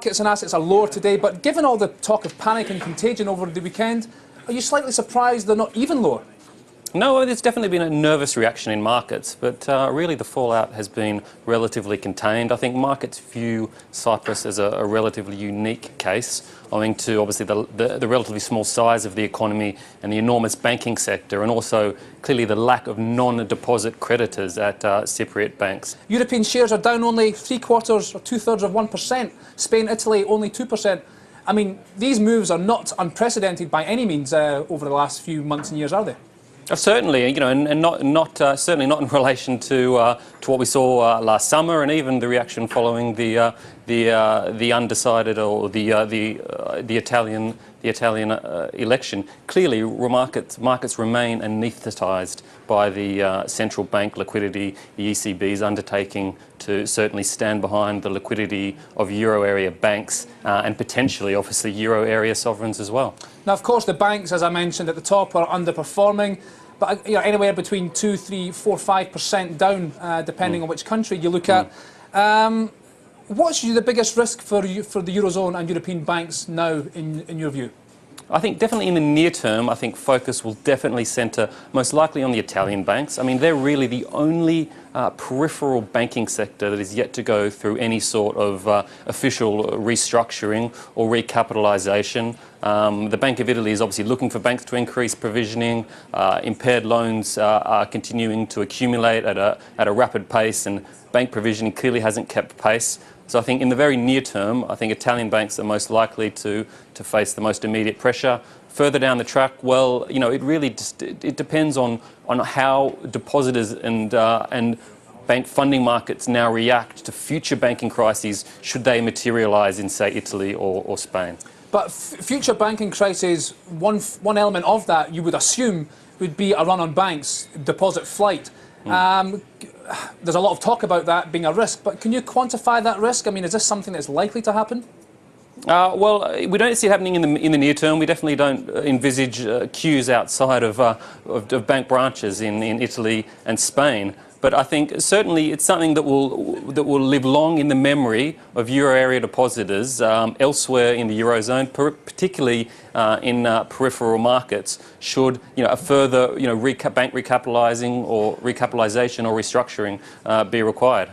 markets and assets are lower today, but given all the talk of panic and contagion over the weekend, are you slightly surprised they're not even lower? No, there's definitely been a nervous reaction in markets, but really the fallout has been relatively contained. I think markets view Cyprus as a relatively unique case, owing to obviously the relatively small size of the economy and the enormous banking sector, and also clearly the lack of non-deposit creditors at Cypriot banks. European shares are down only 3/4 or 2/3 of 1%. Spain, Italy, only 2%. I mean, these moves are not unprecedented by any means over the last few months and years, are they? Certainly, you know, and certainly not in relation to what we saw last summer, and even the reaction following the undecided or the Italian election. Clearly, markets remain anaesthetised by the central bank liquidity, the ECB's undertaking to certainly stand behind the liquidity of euro area banks and potentially, obviously, euro area sovereigns as well. Now, of course, the banks, as I mentioned at the top, are underperforming, but anywhere between 2, 3, 4, 5% down, depending on which country you look at. What's the biggest risk for the Eurozone and European banks now, in your view? I think definitely in the near term, I think focus will definitely centre most likely on the Italian banks. I mean, they're really the only peripheral banking sector that is yet to go through any sort of official restructuring or recapitalisation. The Bank of Italy is obviously looking for banks to increase provisioning. Impaired loans are continuing to accumulate at a rapid pace, and bank provisioning clearly hasn't kept pace. So I think in the very near term, I think Italian banks are most likely to face the most immediate pressure. Further down the track, well, you know, it really it depends on how depositors and bank funding markets now react to future banking crises should they materialise in, say, Italy or Spain. But future banking crises, one element of that you would assume would be a run on banks, deposit flight. There's a lot of talk about that being a risk, but can you quantify that risk? I mean, is this something that's likely to happen? Well, we don't see it happening in the near term. We definitely don't envisage queues outside of bank branches in Italy and Spain. But I think certainly it's something that will live long in the memory of euro area depositors elsewhere in the eurozone, particularly in peripheral markets. Should a further bank recapitalisation or restructuring be required.